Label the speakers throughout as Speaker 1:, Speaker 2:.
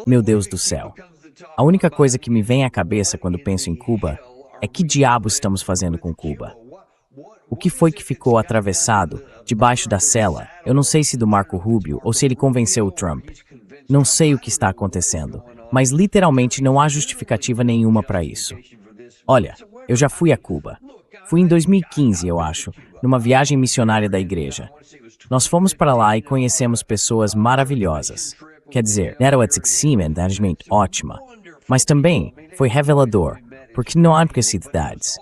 Speaker 1: Meu Deus do céu. A única coisa que me vem à cabeça quando penso em Cuba é que diabos estamos fazendo com Cuba? O que foi que ficou atravessado debaixo da cela? Eu não sei se do Marco Rubio ou se ele convenceu o Trump. Não sei o que está acontecendo, mas literalmente não há justificativa nenhuma para isso. Olha, eu já fui a Cuba. Fui em 2015, eu acho, numa viagem missionária da igreja. Nós fomos para lá e conhecemos pessoas maravilhosas. Quer dizer, era uma simplesmente ótima. Mas também foi revelador, porque não há necessidades.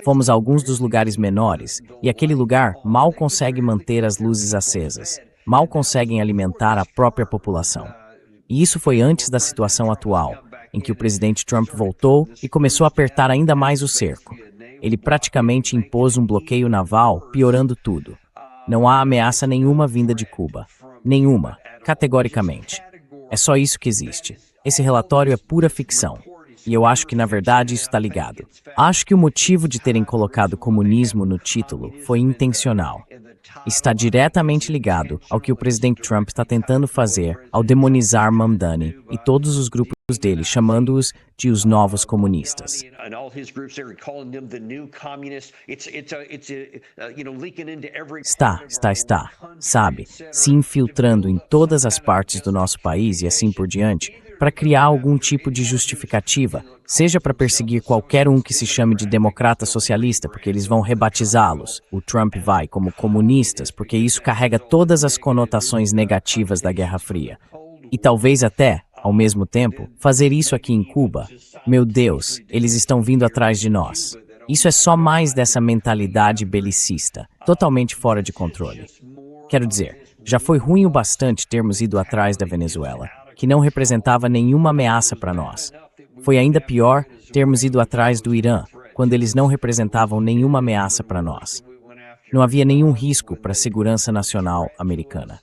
Speaker 1: Fomos a alguns dos lugares menores, e aquele lugar mal consegue manter as luzes acesas, mal conseguem alimentar a própria população. E isso foi antes da situação atual, em que o presidente Trump voltou e começou a apertar ainda mais o cerco. Ele praticamente impôs um bloqueio naval, piorando tudo. Não há ameaça nenhuma vinda de Cuba. Nenhuma, categoricamente. É só isso que existe. Esse relatório é pura ficção. E eu acho que, na verdade, isso está ligado. Acho que o motivo de terem colocado comunismo no título foi intencional. Está diretamente ligado ao que o presidente Trump está tentando fazer ao demonizar Mamdani e todos os grupos dele, chamando-os de os novos comunistas. Está, sabe, se infiltrando em todas as partes do nosso país e assim por diante, para criar algum tipo de justificativa, seja para perseguir qualquer um que se chame de democrata socialista, porque eles vão rebatizá-los. O Trump vai como comunistas, porque isso carrega todas as conotações negativas da Guerra Fria. E talvez até, ao mesmo tempo, fazer isso aqui em Cuba. Meu Deus, eles estão vindo atrás de nós. Isso é só mais dessa mentalidade belicista, totalmente fora de controle. Quero dizer, já foi ruim o bastante termos ido atrás da Venezuela, que não representava nenhuma ameaça para nós. Foi ainda pior termos ido atrás do Irã, quando eles não representavam nenhuma ameaça para nós. Não havia nenhum risco para a segurança nacional americana.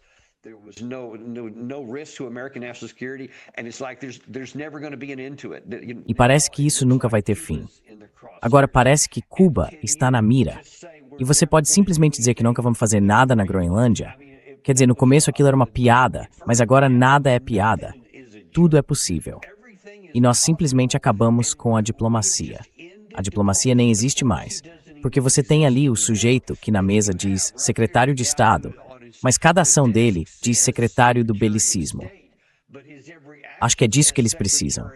Speaker 1: E parece que isso nunca vai ter fim. Agora parece que Cuba está na mira. E você pode simplesmente dizer que nunca vamos fazer nada na Groenlândia? Quer dizer, no começo aquilo era uma piada, mas agora nada é piada. Tudo é possível. E nós simplesmente acabamos com a diplomacia. A diplomacia nem existe mais, porque você tem ali o sujeito que na mesa diz secretário de Estado, mas cada ação dele diz secretário do belicismo. Acho que é disso que eles precisam,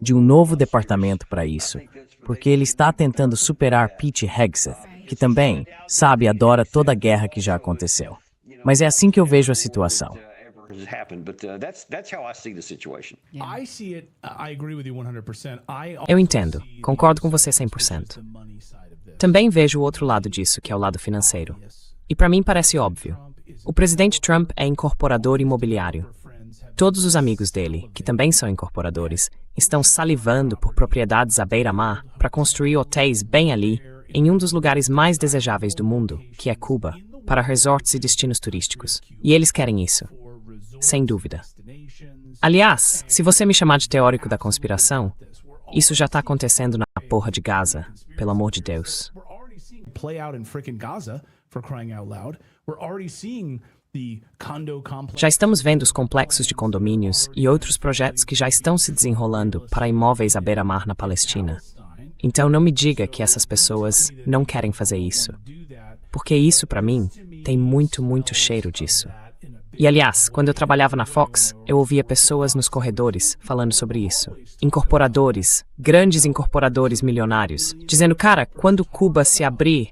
Speaker 1: de um novo departamento para isso, porque ele está tentando superar Pete Hegseth, que também, sabe, adora toda a guerra que já aconteceu. Mas é assim que eu vejo a situação.
Speaker 2: Eu entendo, concordo com você 100%. Também vejo o outro lado disso, que é o lado financeiro. E para mim parece óbvio. O presidente Trump é incorporador imobiliário. Todos os amigos dele, que também são incorporadores, estão salivando por propriedades à beira-mar para construir hotéis bem ali, em um dos lugares mais desejáveis do mundo, que é Cuba, para resorts e destinos turísticos. E eles querem isso. Sem dúvida. Aliás, se você me chamar de teórico da conspiração, isso já está acontecendo na porra de Gaza, pelo amor de Deus. Já estamos vendo os complexos de condomínios e outros projetos que já estão se desenrolando para imóveis à beira-mar na Palestina. Então não me diga que essas pessoas não querem fazer isso. Porque isso, para mim, tem muito cheiro disso. E, aliás, quando eu trabalhava na Fox, eu ouvia pessoas nos corredores falando sobre isso. Incorporadores, grandes incorporadores milionários, dizendo, cara, quando Cuba se abrir,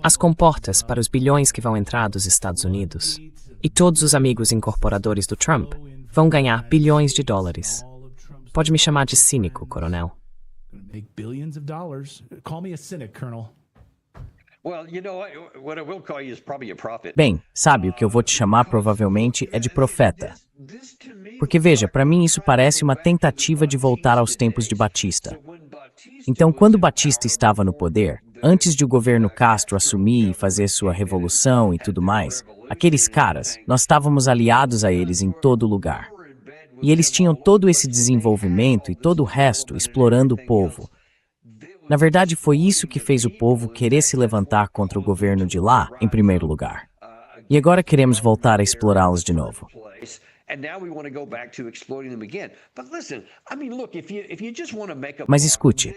Speaker 2: as comportas para os bilhões que vão entrar dos Estados Unidos. E todos os amigos incorporadores do Trump vão ganhar bilhões de dólares. Pode me chamar de cínico, coronel.
Speaker 1: Bem, sabe, o que eu vou te chamar provavelmente é de profeta. Porque veja, para mim isso parece uma tentativa de voltar aos tempos de Batista. Então, quando Batista estava no poder, antes de o governo Castro assumir e fazer sua revolução e tudo mais, aqueles caras, nós estávamos aliados a eles em todo lugar. E eles tinham todo esse desenvolvimento e todo o resto explorando o povo. Na verdade, foi isso que fez o povo querer se levantar contra o governo de lá, em primeiro lugar. E agora queremos voltar a explorá-los de novo. Mas escute,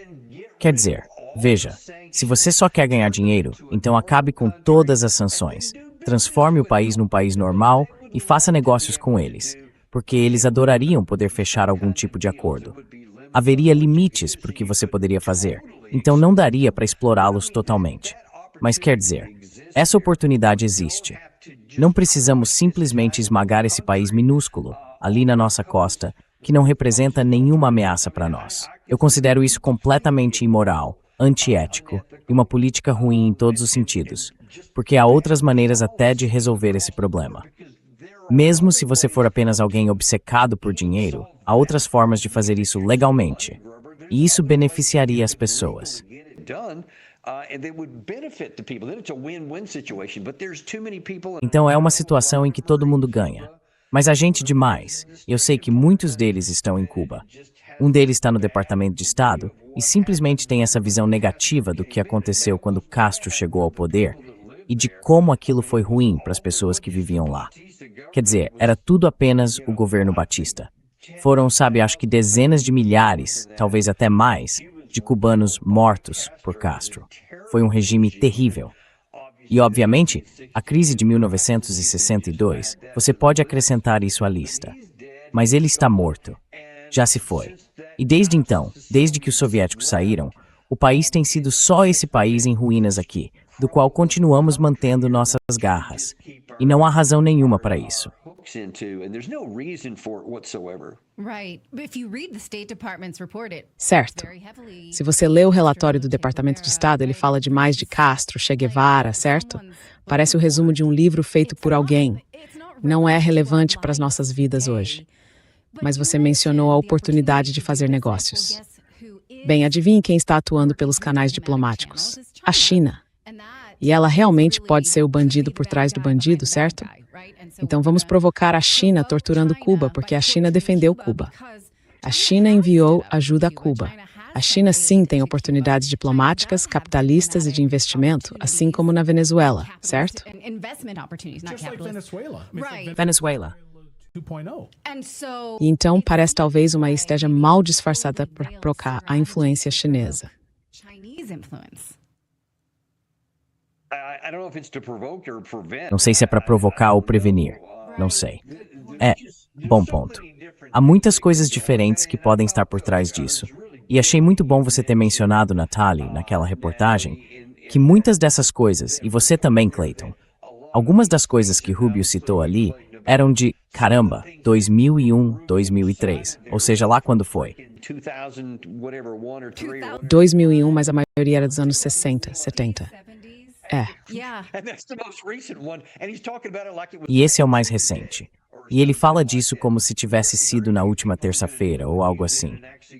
Speaker 1: quer dizer, veja, se você só quer ganhar dinheiro, então acabe com todas as sanções, transforme o país num país normal e faça negócios com eles, porque eles adorariam poder fechar algum tipo de acordo. Haveria limites para o que você poderia fazer, então não daria para explorá-los totalmente. Mas quer dizer, essa oportunidade existe. Não precisamos simplesmente esmagar esse país minúsculo, ali na nossa costa, que não representa nenhuma ameaça para nós. Eu considero isso completamente imoral, antiético e uma política ruim em todos os sentidos, porque há outras maneiras até de resolver esse problema. Mesmo se você for apenas alguém obcecado por dinheiro, há outras formas de fazer isso legalmente, e isso beneficiaria as pessoas. Então é uma situação em que todo mundo ganha. Mas há gente demais. Eu sei que muitos deles estão em Cuba. Um deles está no Departamento de Estado e simplesmente tem essa visão negativa do que aconteceu quando Castro chegou ao poder e de como aquilo foi ruim para as pessoas que viviam lá. Quer dizer, era tudo apenas o governo Batista. Foram, acho que dezenas de milhares, talvez até mais, de cubanos mortos por Castro. Foi um regime terrível. E, obviamente, a crise de 1962, você pode acrescentar isso à lista. Mas ele está morto. Já se foi. E desde então, desde que os soviéticos saíram, o país tem sido só esse país em ruínas aqui, do qual continuamos mantendo nossas garras. E não há razão nenhuma para isso.
Speaker 3: Certo. Se você lê o relatório do Departamento de Estado, ele fala demais de Castro, Che Guevara, certo? Parece o resumo de um livro feito por alguém. Não é relevante para as nossas vidas hoje. Mas você mencionou a oportunidade de fazer negócios. Bem, adivinhe quem está atuando pelos canais diplomáticos? A China. E ela realmente pode ser o bandido por trás do bandido, certo? Então vamos provocar a China torturando Cuba, porque a China defendeu Cuba. A China enviou ajuda a Cuba. A China sim tem oportunidades diplomáticas, capitalistas e de investimento, assim como na Venezuela, certo?
Speaker 2: Venezuela.
Speaker 3: E então parece talvez uma esteja mal disfarçada para provocar a influência chinesa.
Speaker 1: Não sei se é para provocar ou prevenir. Não sei. Bom ponto. Há muitas coisas diferentes que podem estar por trás disso. E achei muito bom você ter mencionado, Natalie, naquela reportagem, que muitas dessas coisas, e você também, Clayton, algumas das coisas que Rubio citou ali eram de, 2001, 2003. Ou seja, lá quando foi.
Speaker 3: 2001, mas a maioria era dos anos 60, 70.
Speaker 1: E esse é o mais recente. E ele fala disso como se tivesse sido na última terça-feira ou algo assim.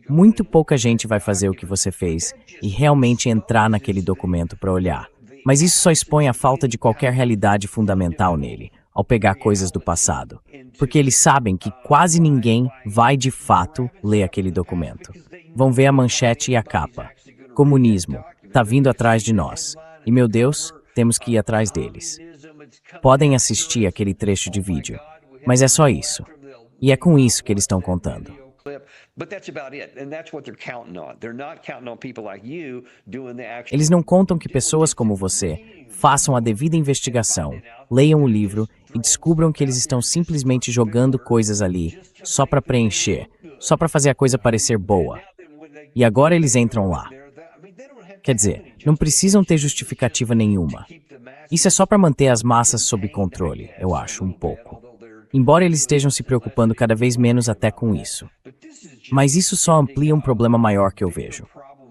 Speaker 1: Muito pouca gente vai fazer o que você fez e realmente entrar naquele documento para olhar. Mas isso só expõe a falta de qualquer realidade fundamental nele, ao pegar coisas do passado. Porque eles sabem que quase ninguém vai de fato ler aquele documento. Vão ver a manchete e a capa. Comunismo, tá vindo atrás de nós. E, meu Deus, temos que ir atrás deles. Podem assistir aquele trecho de vídeo, mas é só isso. E é com isso que eles estão contando. Eles não contam que pessoas como você façam a devida investigação, leiam o livro e descubram que eles estão simplesmente jogando coisas ali, só para preencher, só para fazer a coisa parecer boa. E agora eles entram lá. Quer dizer, não precisam ter justificativa nenhuma. Isso é só para manter as massas sob controle, eu acho, um pouco. Embora eles estejam se preocupando cada vez menos até com isso. Mas isso só amplia um problema maior que eu vejo.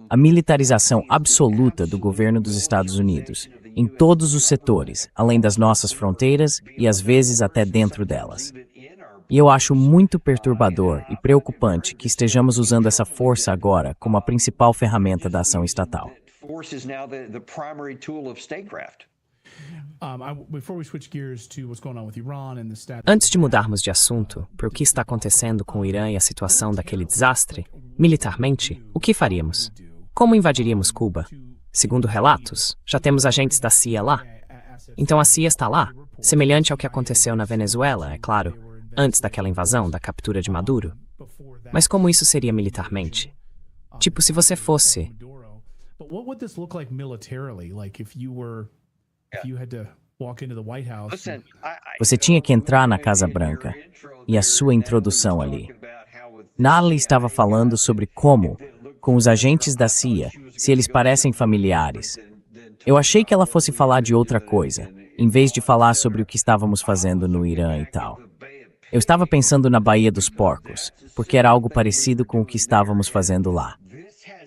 Speaker 1: A militarização absoluta do governo dos Estados Unidos, em todos os setores, além das nossas fronteiras e às vezes até dentro delas. E eu acho muito perturbador e preocupante que estejamos usando essa força agora como a principal ferramenta da ação estatal.
Speaker 2: Antes de mudarmos de assunto para o que está acontecendo com o Irã e a situação daquele desastre, militarmente, o que faríamos? Como invadiríamos Cuba? Segundo relatos, já temos agentes da CIA lá. Então a CIA está lá, semelhante ao que aconteceu na Venezuela, é claro, antes daquela invasão, da captura de Maduro. Mas como isso seria militarmente? Tipo, se você fosse...
Speaker 1: Você tinha que entrar na Casa Branca e a sua introdução ali. Natalie estava falando sobre como, com os agentes da CIA, se eles parecem familiares. Eu achei que ela fosse falar de outra coisa, em vez de falar sobre o que estávamos fazendo no Irã e tal. Eu estava pensando na Baía dos Porcos, porque era algo parecido com o que estávamos fazendo lá.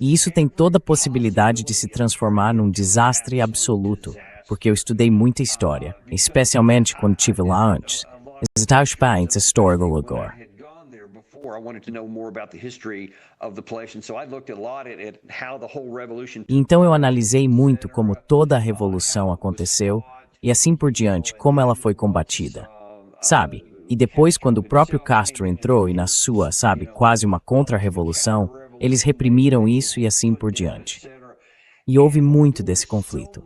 Speaker 1: E isso tem toda a possibilidade de se transformar num desastre absoluto, porque eu estudei muita história, especialmente quando estive lá antes. Está experiente histórico agora. E então eu analisei muito como toda a revolução aconteceu e assim por diante, como ela foi combatida. Sabe? E depois, quando o próprio Castro entrou e na sua, sabe, quase uma contra-revolução, eles reprimiram isso e assim por diante. E houve muito desse conflito.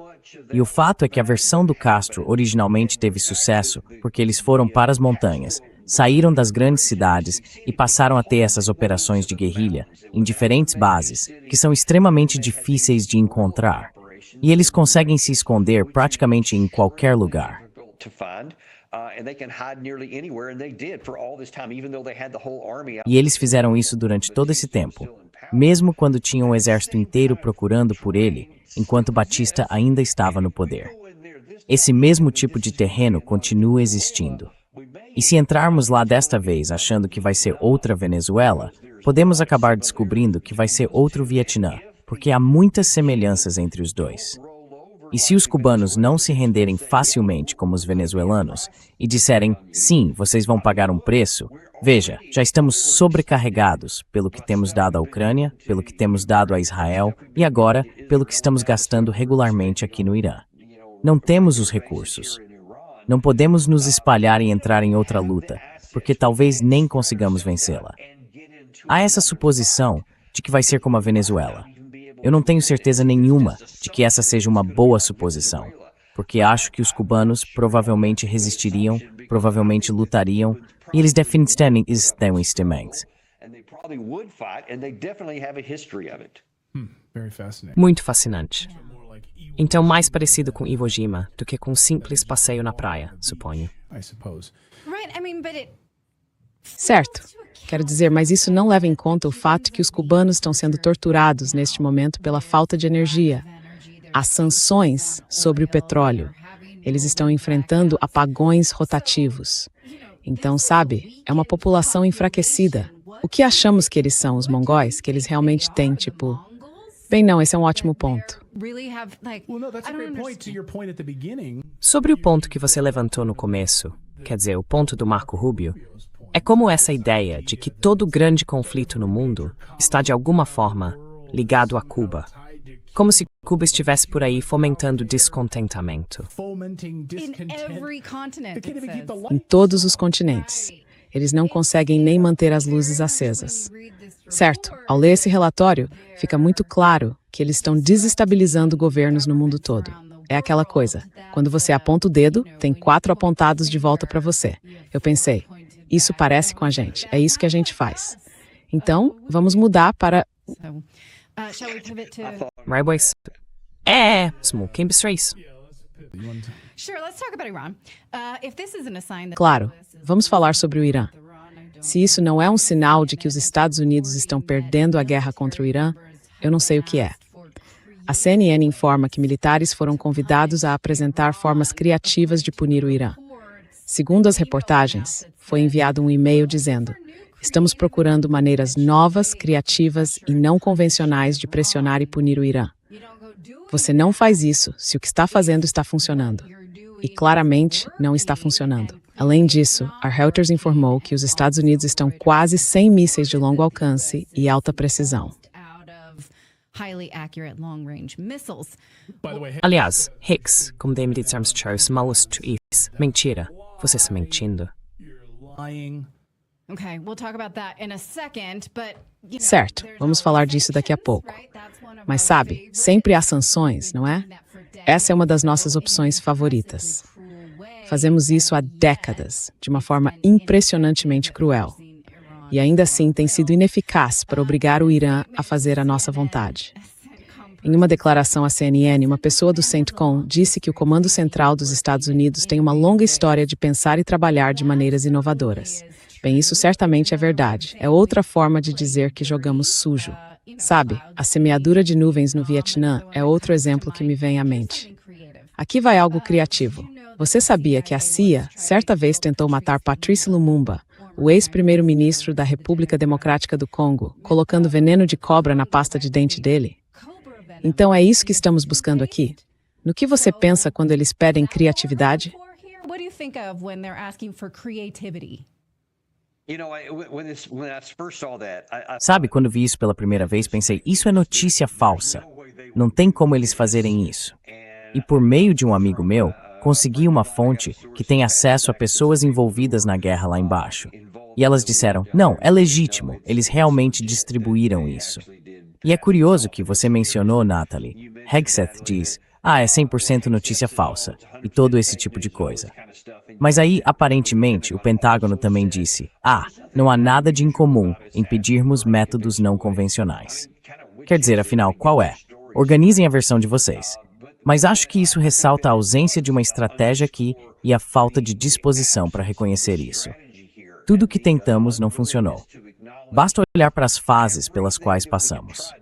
Speaker 1: E o fato é que a versão do Castro originalmente teve sucesso porque eles foram para as montanhas, saíram das grandes cidades e passaram a ter essas operações de guerrilha em diferentes bases, que são extremamente difíceis de encontrar. E eles conseguem se esconder praticamente em qualquer lugar. E eles fizeram isso durante todo esse tempo, mesmo quando tinham um exército inteiro procurando por ele, enquanto Batista ainda estava no poder. Esse mesmo tipo de terreno continua existindo. E se entrarmos lá desta vez achando que vai ser outra Venezuela, podemos acabar descobrindo que vai ser outro Vietnã, porque há muitas semelhanças entre os dois. E se os cubanos não se renderem facilmente como os venezuelanos e disserem, sim, vocês vão pagar um preço, veja, já estamos sobrecarregados pelo que temos dado à Ucrânia, pelo que temos dado a Israel e agora pelo que estamos gastando regularmente aqui no Irã. Não temos os recursos. Não podemos nos espalhar e entrar em outra luta, porque talvez nem consigamos vencê-la. Há essa suposição de que vai ser como a Venezuela. Eu não tenho certeza nenhuma de que essa seja uma boa suposição, porque acho que os cubanos provavelmente resistiriam, provavelmente lutariam, e eles definitivamente estão extremamente.
Speaker 2: Muito fascinante. Então, mais parecido com Iwo Jima do que com um simples passeio na praia, suponho.
Speaker 3: Certo. Quero dizer, mas isso não leva em conta o fato que os cubanos estão sendo torturados neste momento pela falta de energia. Há sanções sobre o petróleo. Eles estão enfrentando apagões rotativos. Então, sabe, é uma população enfraquecida. O que achamos que eles são, os mongóis? Que eles realmente têm, tipo... Bem, não, esse é um ótimo ponto.
Speaker 2: Sobre o ponto que você levantou no começo, quer dizer, o ponto do Marco Rubio, é como essa ideia de que todo grande conflito no mundo está de alguma forma ligado a Cuba. Como se Cuba estivesse por aí fomentando descontentamento.
Speaker 3: Em todos os continentes. Eles não conseguem nem manter as luzes acesas. Certo, ao ler esse relatório, fica muito claro que eles estão desestabilizando governos no mundo todo. É aquela coisa, quando você aponta o dedo, tem 4 apontados de volta para você. Eu pensei, isso parece com a gente, é isso que a gente faz. Então, vamos mudar para...
Speaker 2: Small Race.
Speaker 3: Claro, vamos falar sobre o Irã. Se isso não é um sinal de que os Estados Unidos estão perdendo a guerra contra o Irã, eu não sei o que é. A CNN informa que militares foram convidados a apresentar formas criativas de punir o Irã. Segundo as reportagens, foi enviado um e-mail dizendo: estamos procurando maneiras novas, criativas e não convencionais de pressionar e punir o Irã. Você não faz isso se o que está fazendo está funcionando. E claramente não está funcionando. Além disso, a Reuters informou que os Estados Unidos estão quase sem mísseis de longo alcance e alta precisão.
Speaker 2: Aliás, Hicks, como de dizemos, malos isso. Mentira. Você está mentindo.
Speaker 3: Certo, vamos falar disso daqui a pouco. Mas sabe, sempre há sanções, não é? Essa é uma das nossas opções favoritas. Fazemos isso há décadas, de uma forma impressionantemente cruel. E ainda assim tem sido ineficaz para obrigar o Irã a fazer a nossa vontade. Em uma declaração à CNN, uma pessoa do CENTCOM disse que o Comando Central dos Estados Unidos tem uma longa história de pensar e trabalhar de maneiras inovadoras. Bem, isso certamente é verdade. É outra forma de dizer que jogamos sujo. Sabe, a semeadura de nuvens no Vietnã é outro exemplo que me vem à mente. Aqui vai algo criativo. Você sabia que a CIA certa vez tentou matar Patrice Lumumba, o ex-primeiro-ministro da República Democrática do Congo, colocando veneno de cobra na pasta de dente dele? Então é isso que estamos buscando aqui. No que você pensa quando eles pedem criatividade?
Speaker 1: Sabe, quando vi isso pela primeira vez, pensei, isso é notícia falsa. Não tem como eles fazerem isso. E por meio de um amigo meu, consegui uma fonte que tem acesso a pessoas envolvidas na guerra lá embaixo. E elas disseram, não, é legítimo, eles realmente distribuíram isso. E é curioso que você mencionou, Natalie. Hegseth diz, é 100% notícia falsa, e todo esse tipo de coisa. Mas aí, aparentemente, o Pentágono também disse, não há nada de incomum em pedirmos métodos não convencionais. Quer dizer, afinal, qual é? Organizem a versão de vocês. Mas acho que isso ressalta a ausência de uma estratégia aqui e a falta de disposição para reconhecer isso. Tudo que tentamos não funcionou. Basta olhar para as fases pelas quais passamos.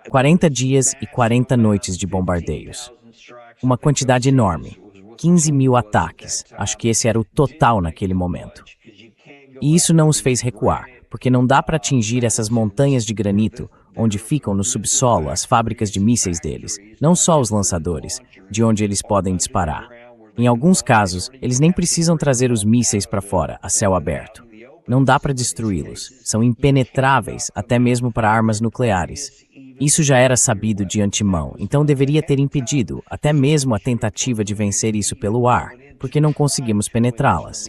Speaker 1: 40 dias e 40 noites de bombardeios. Uma quantidade enorme. 15 mil ataques. Acho que esse era o total naquele momento. E isso não os fez recuar, porque não dá para atingir essas montanhas de granito, onde ficam no subsolo as fábricas de mísseis deles, não só os lançadores, de onde eles podem disparar. Em alguns casos, eles nem precisam trazer os mísseis para fora, a céu aberto. Não dá para destruí-los. São impenetráveis, até mesmo para armas nucleares. Isso já era sabido de antemão, então deveria ter impedido até mesmo a tentativa de vencer isso pelo ar, porque não conseguimos penetrá-las.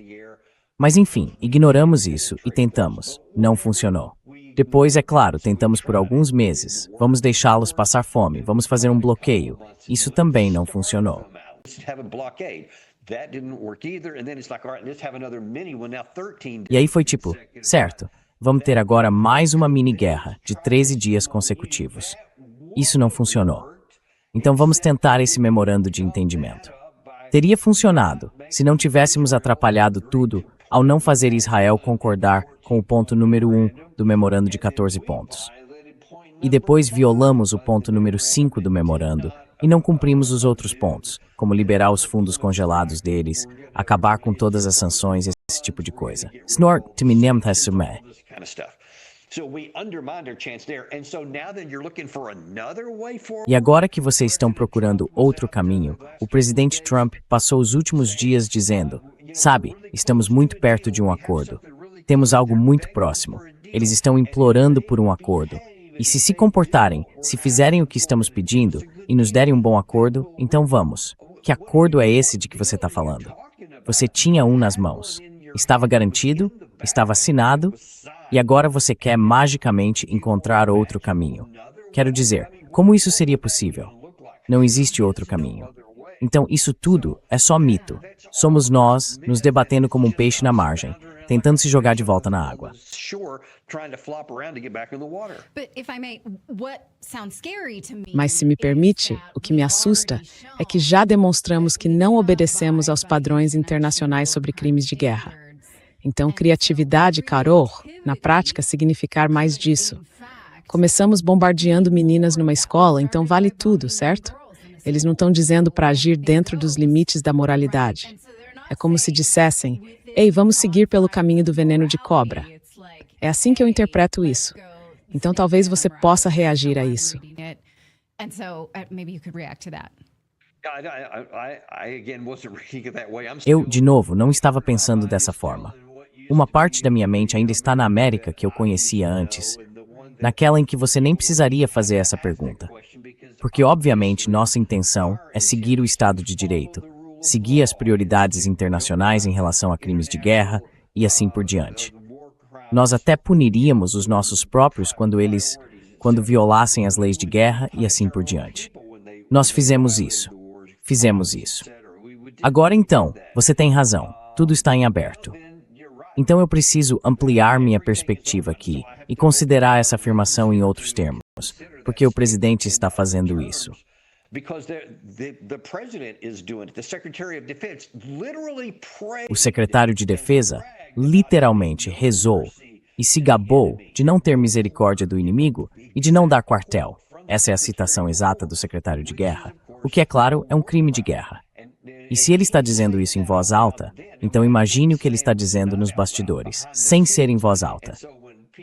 Speaker 1: Mas enfim, ignoramos isso e tentamos. Não funcionou. Depois, é claro, tentamos por alguns meses. Vamos deixá-los passar fome, vamos fazer um bloqueio. Isso também não funcionou. E aí foi tipo, certo, vamos ter agora mais uma mini-guerra de 13 dias consecutivos. Isso não funcionou. Então vamos tentar esse memorando de entendimento. Teria funcionado se não tivéssemos atrapalhado tudo ao não fazer Israel concordar com o ponto número 1 do memorando de 14 pontos. E depois violamos o ponto número 5 do memorando e não cumprimos os outros pontos, como liberar os fundos congelados deles, acabar com todas as sanções, esse tipo de coisa. Snort te me nemtasumé. E agora que vocês estão procurando outro caminho, o presidente Trump passou os últimos dias dizendo, sabe, estamos muito perto de um acordo. Temos algo muito próximo. Eles estão implorando por um acordo. E se comportarem, se fizerem o que estamos pedindo e nos derem um bom acordo, então vamos. Que acordo é esse de que você está falando? Você tinha um nas mãos. Estava garantido, estava assinado, e agora você quer magicamente encontrar outro caminho. Quero dizer, como isso seria possível? Não existe outro caminho. Então isso tudo é só mito. Somos nós nos debatendo como um peixe na margem, tentando se jogar de volta na água.
Speaker 3: Mas se me permite, o que me assusta é que já demonstramos que não obedecemos aos padrões internacionais sobre crimes de guerra. Então, criatividade, Caror, na prática, significar mais disso. Começamos bombardeando meninas numa escola, então vale tudo, certo? Eles não estão dizendo para agir dentro dos limites da moralidade. É como se dissessem, ei, vamos seguir pelo caminho do veneno de cobra. É assim que eu interpreto isso. Então talvez você possa reagir a isso.
Speaker 1: Eu, de novo, não estava pensando dessa forma. Uma parte da minha mente ainda está na América que eu conhecia antes, naquela em que você nem precisaria fazer essa pergunta. Porque, obviamente, nossa intenção é seguir o Estado de Direito. seguir as prioridades internacionais em relação a crimes de guerra e assim por diante. Nós até puniríamos os nossos próprios quando violassem as leis de guerra e assim por diante. Nós fizemos isso. Agora então, você tem razão. Tudo está em aberto. Então eu preciso ampliar minha perspectiva aqui e considerar essa afirmação em outros termos, porque o presidente está fazendo isso. O secretário de Defesa literalmente rezou e se gabou de não ter misericórdia do inimigo e de não dar quartel. Essa é a citação exata do secretário de Guerra, o que, é claro, é um crime de guerra. E se ele está dizendo isso em voz alta, então imagine o que ele está dizendo nos bastidores, sem ser em voz alta.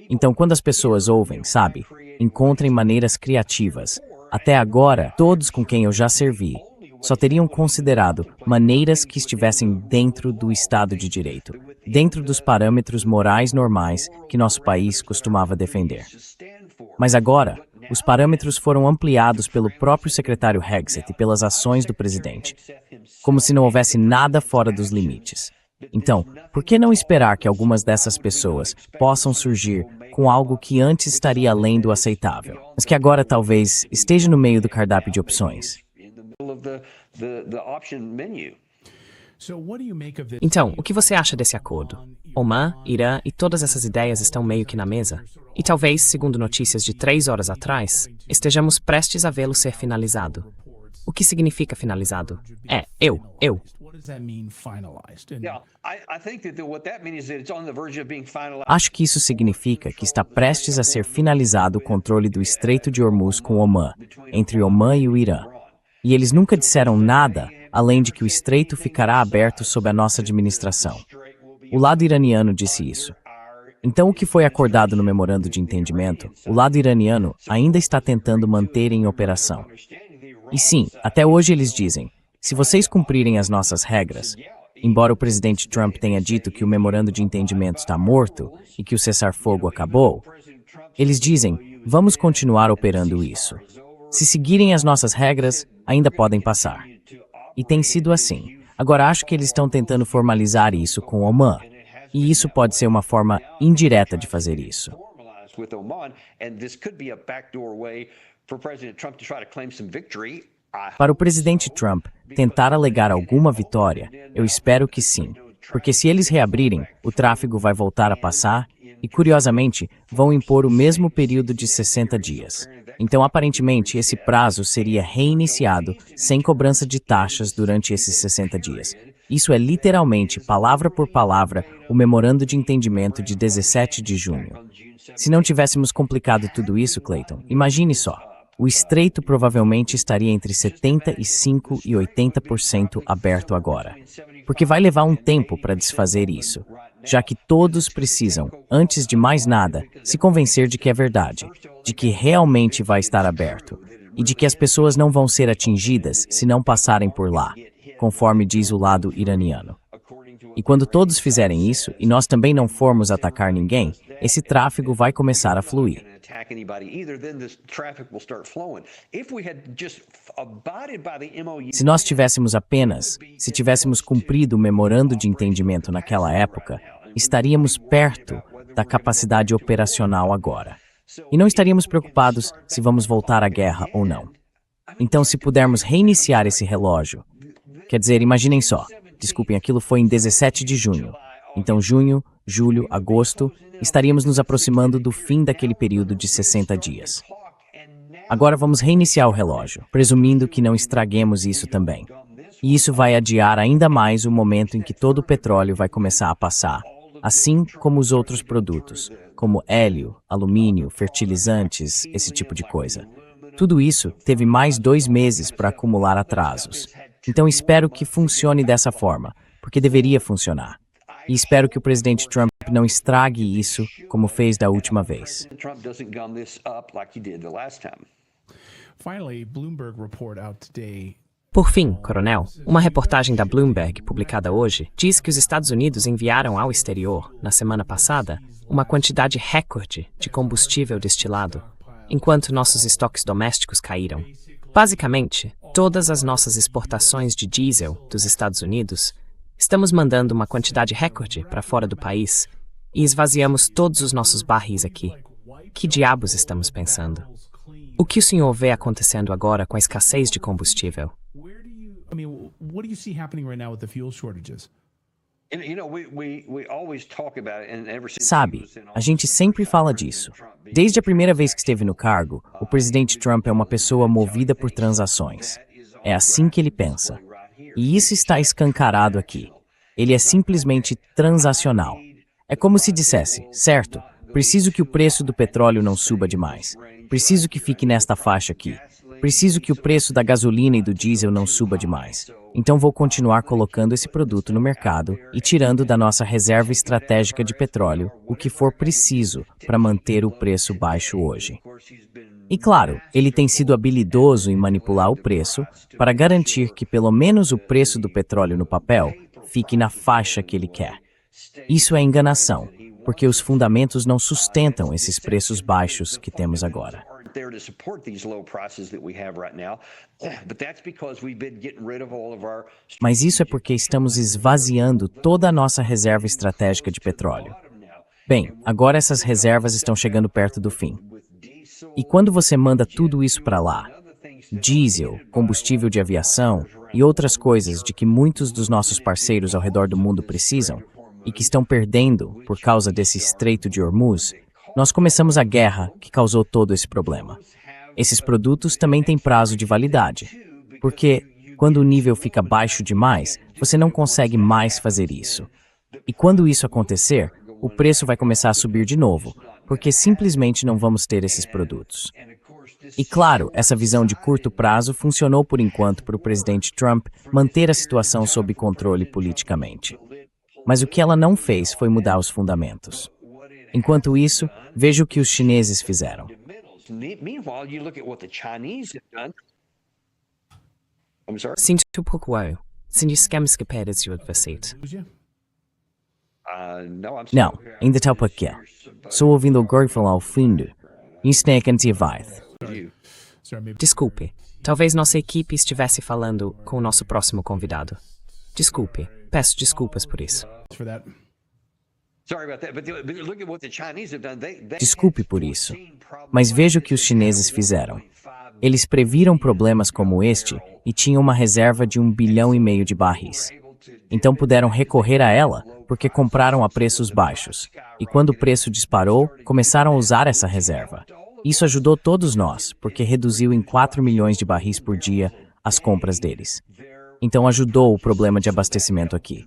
Speaker 1: Então, quando as pessoas ouvem, sabe, encontrem maneiras criativas. Até agora, todos com quem eu já servi só teriam considerado maneiras que estivessem dentro do Estado de Direito, dentro dos parâmetros morais normais que nosso país costumava defender. Mas agora, os parâmetros foram ampliados pelo próprio secretário Hegseth e pelas ações do presidente, como se não houvesse nada fora dos limites. Então, por que não esperar que algumas dessas pessoas possam surgir com algo que antes estaria além do aceitável, mas que agora talvez esteja no meio do cardápio de opções?
Speaker 2: Então, o que você acha desse acordo? Oman, Irã e todas essas ideias estão meio que na mesa. E talvez, segundo notícias de 3 horas atrás, estejamos prestes a vê-lo ser finalizado. O que significa finalizado? Eu.
Speaker 1: Acho que isso significa que está prestes a ser finalizado o controle do Estreito de Hormuz com Omã, entre Omã e o Irã. E eles nunca disseram nada, além de que o estreito ficará aberto sob a nossa administração. O lado iraniano disse isso. Então, o que foi acordado no memorando de entendimento, o lado iraniano ainda está tentando manter em operação. E sim, até hoje eles dizem, se vocês cumprirem as nossas regras, embora o presidente Trump tenha dito que o memorando de entendimento está morto e que o cessar-fogo acabou, eles dizem, vamos continuar operando isso. Se seguirem as nossas regras, ainda podem passar. E tem sido assim. Agora acho que eles estão tentando formalizar isso com Omã. E isso pode ser uma forma indireta de fazer isso. Para o presidente Trump tentar alegar alguma vitória, eu espero que sim. Porque se eles reabrirem, o tráfego vai voltar a passar e, curiosamente, vão impor o mesmo período de 60 dias. Então, aparentemente, esse prazo seria reiniciado sem cobrança de taxas durante esses 60 dias. Isso é literalmente, palavra por palavra, o memorando de entendimento de 17 de junho. Se não tivéssemos complicado tudo isso, Clayton, imagine só. O estreito provavelmente estaria entre 75% e 80% aberto agora. Porque vai levar um tempo para desfazer isso, já que todos precisam, antes de mais nada, se convencer de que é verdade, de que realmente vai estar aberto, e de que as pessoas não vão ser atingidas se não passarem por lá, conforme diz o lado iraniano. E quando todos fizerem isso, e nós também não formos atacar ninguém, esse tráfego vai começar a fluir. Se nós se tivéssemos cumprido o memorando de entendimento naquela época, estaríamos perto da capacidade operacional agora. E não estaríamos preocupados se vamos voltar à guerra ou não. Então, se pudermos reiniciar esse relógio, quer dizer, imaginem só, desculpem, aquilo foi em 17 de junho. Então, junho, julho, agosto, estaríamos nos aproximando do fim daquele período de 60 dias. Agora vamos reiniciar o relógio, presumindo que não estraguemos isso também. E isso vai adiar ainda mais o momento em que todo o petróleo vai começar a passar, assim como os outros produtos, como hélio, alumínio, fertilizantes, esse tipo de coisa. Tudo isso teve mais 2 meses para acumular atrasos. Então espero que funcione dessa forma, porque deveria funcionar. E espero que o presidente Trump não estrague isso como fez da última vez.
Speaker 2: Por fim, coronel, uma reportagem da Bloomberg, publicada hoje, diz que os Estados Unidos enviaram ao exterior, na semana passada, uma quantidade recorde de combustível destilado, enquanto nossos estoques domésticos caíram. Basicamente, todas as nossas exportações de diesel dos Estados Unidos, estamos mandando uma quantidade recorde para fora do país e esvaziamos todos os nossos barris aqui. Que diabos estamos pensando? O que o senhor vê acontecendo agora com a escassez de combustível?
Speaker 4: What do you see happening right now with the fuel shortages?
Speaker 1: Sabe, a gente sempre fala disso. Desde a primeira vez que esteve no cargo, o presidente Trump é uma pessoa movida por transações. É assim que ele pensa. E isso está escancarado aqui. Ele é simplesmente transacional. É como se dissesse, certo, preciso que o preço do petróleo não suba demais. Preciso que fique nesta faixa aqui. Preciso que o preço da gasolina e do diesel não suba demais. Então vou continuar colocando esse produto no mercado e tirando da nossa reserva estratégica de petróleo o que for preciso para manter o preço baixo hoje. E claro, ele tem sido habilidoso em manipular o preço para garantir que pelo menos o preço do petróleo no papel fique na faixa que ele quer. Isso é enganação, porque os fundamentos não sustentam esses preços baixos que temos agora. Mas isso é porque estamos esvaziando toda a nossa reserva estratégica de petróleo. Bem, agora essas reservas estão chegando perto do fim. E quando você manda tudo isso para lá, diesel, combustível de aviação e outras coisas de que muitos dos nossos parceiros ao redor do mundo precisam, e que estão perdendo por causa desse Estreito de Hormuz, nós começamos a guerra que causou todo esse problema. Esses produtos também têm prazo de validade, porque quando o nível fica baixo demais, você não consegue mais fazer isso. E quando isso acontecer, o preço vai começar a subir de novo, porque simplesmente não vamos ter esses produtos. E claro, essa visão de curto prazo funcionou por enquanto para o presidente Trump manter a situação sob controle politicamente. Mas o que ela não fez foi mudar os fundamentos. Enquanto isso, veja o que os chineses fizeram.
Speaker 2: Sinto pouco, sinistamos que perdes o adversário.
Speaker 1: Não, ainda está por aqui. Só ouvindo o Gorg falar ao fundo. Isso nem é que não vai.
Speaker 2: Desculpe, talvez nossa equipe estivesse falando com o nosso próximo convidado. Desculpe, peço desculpas por isso.
Speaker 1: Desculpe por isso, mas veja o que os chineses fizeram. Eles previram problemas como este e tinham uma reserva de 1,5 bilhão de barris. Então puderam recorrer a ela porque compraram a preços baixos. E quando o preço disparou, começaram a usar essa reserva. Isso ajudou todos nós, porque reduziu em 4 milhões de barris por dia as compras deles. Então ajudou o problema de abastecimento aqui.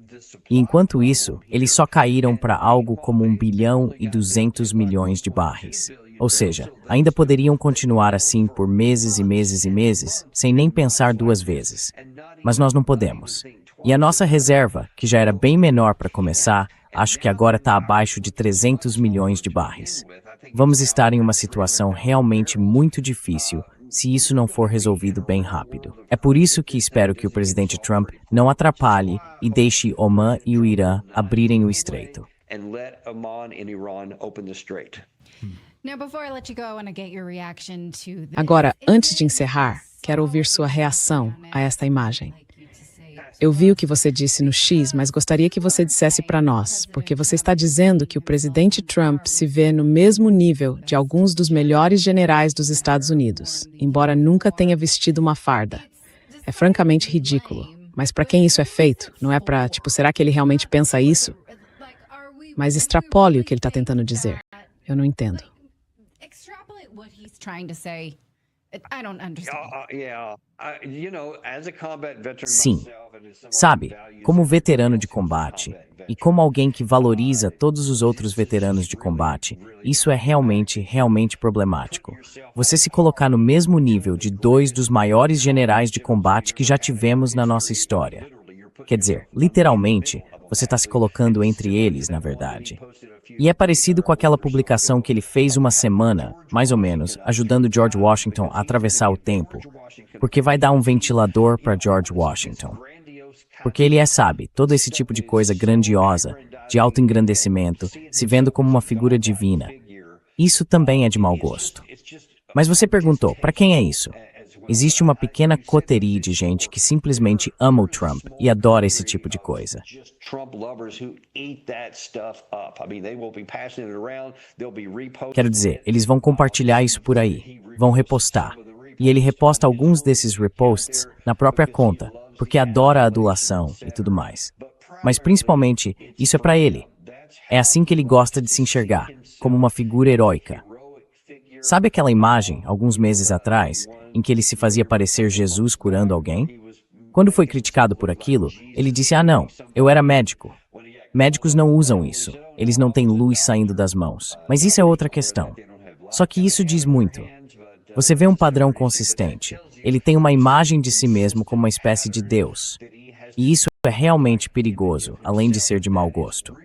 Speaker 1: E enquanto isso, eles só caíram para algo como 1,2 bilhão de barris. Ou seja, ainda poderiam continuar assim por meses e meses e meses, sem nem pensar duas vezes. Mas nós não podemos. E a nossa reserva, que já era bem menor para começar, acho que agora está abaixo de 300 milhões de barris. Vamos estar em uma situação realmente muito difícil se isso não for resolvido bem rápido. É por isso que espero que o presidente Trump não atrapalhe e deixe Omã e o Irã abrirem o estreito.
Speaker 3: Agora, antes de encerrar, quero ouvir sua reação a esta imagem. Eu vi o que você disse no X, mas gostaria que você dissesse para nós, porque você está dizendo que o presidente Trump se vê no mesmo nível de alguns dos melhores generais dos Estados Unidos, embora nunca tenha vestido uma farda. É francamente ridículo, mas para quem isso é feito? Não é para, será que ele realmente pensa isso? Mas extrapole o que ele está tentando dizer. Eu não entendo.
Speaker 1: Sim. Sabe, como veterano de combate e como alguém que valoriza todos os outros veteranos de combate, isso é realmente problemático. Você se colocar no mesmo nível de 2 dos maiores generais de combate que já tivemos na nossa história. Quer dizer, literalmente, você está se colocando entre eles, na verdade. E é parecido com aquela publicação que ele fez uma semana, mais ou menos, ajudando George Washington a atravessar o tempo, porque vai dar um ventilador para George Washington. Porque ele sabe, todo esse tipo de coisa grandiosa, de autoengrandecimento, se vendo como uma figura divina. Isso também é de mau gosto. Mas você perguntou, para quem é isso? Existe uma pequena coterie de gente que simplesmente ama o Trump e adora esse tipo de coisa. Quero dizer, eles vão compartilhar isso por aí, vão repostar. E ele reposta alguns desses reposts na própria conta, porque adora a adulação e tudo mais. Mas principalmente, isso é pra ele. É assim que ele gosta de se enxergar, como uma figura heróica. Sabe aquela imagem, alguns meses atrás, em que ele se fazia parecer Jesus curando alguém? Quando foi criticado por aquilo, ele disse: "Ah, não, eu era médico." Médicos não usam isso, eles não têm luz saindo das mãos. Mas isso é outra questão. Só que isso diz muito. Você vê um padrão consistente. Ele tem uma imagem de si mesmo como uma espécie de Deus. E isso é realmente perigoso, além de ser de mau gosto.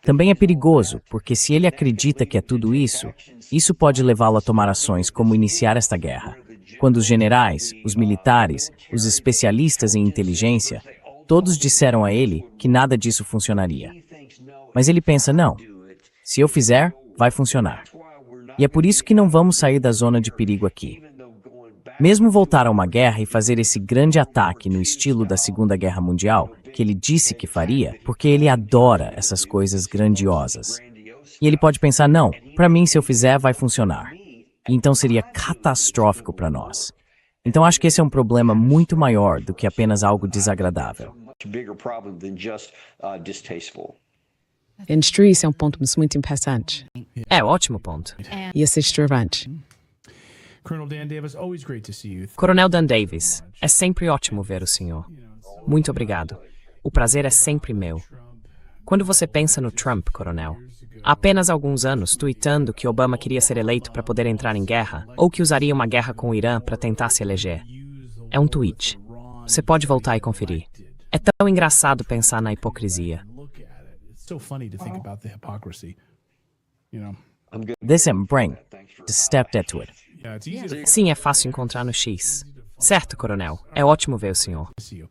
Speaker 1: Também é perigoso, porque se ele acredita que é tudo isso, isso pode levá-lo a tomar ações como iniciar esta guerra. Quando os generais, os militares, os especialistas em inteligência, todos disseram a ele que nada disso funcionaria. Mas ele pensa: não, se eu fizer, vai funcionar. E é por isso que não vamos sair da zona de perigo aqui. Mesmo voltar a uma guerra e fazer esse grande ataque no estilo da Segunda Guerra Mundial, que ele disse que faria, porque ele adora essas coisas grandiosas. E ele pode pensar: não, para mim se eu fizer vai funcionar. E então seria catastrófico para nós. Então acho que esse é um problema muito maior do que apenas algo desagradável.
Speaker 3: Indústria, isso é um ponto muito interessante.
Speaker 2: É ótimo ponto.
Speaker 3: E esse restaurante.
Speaker 4: Colonel Dan Davis, always great to see you.
Speaker 2: Coronel Dan Davis, é sempre ótimo ver o senhor. Muito obrigado. O prazer é sempre meu. Quando você pensa no Trump, coronel, há apenas alguns anos tweetando que Obama queria ser eleito para poder entrar em guerra, ou que usaria uma guerra com o Irã para tentar se eleger. É um tweet. Você pode voltar e conferir. É tão engraçado pensar na hipocrisia.
Speaker 4: It's so funny to think about the hypocrisy. You know.
Speaker 1: Decembrem, de step to it.
Speaker 4: Yeah, it's easy to
Speaker 2: Sim, é fácil encontrar no X. Certo, coronel. É ótimo ver o senhor.
Speaker 4: see you.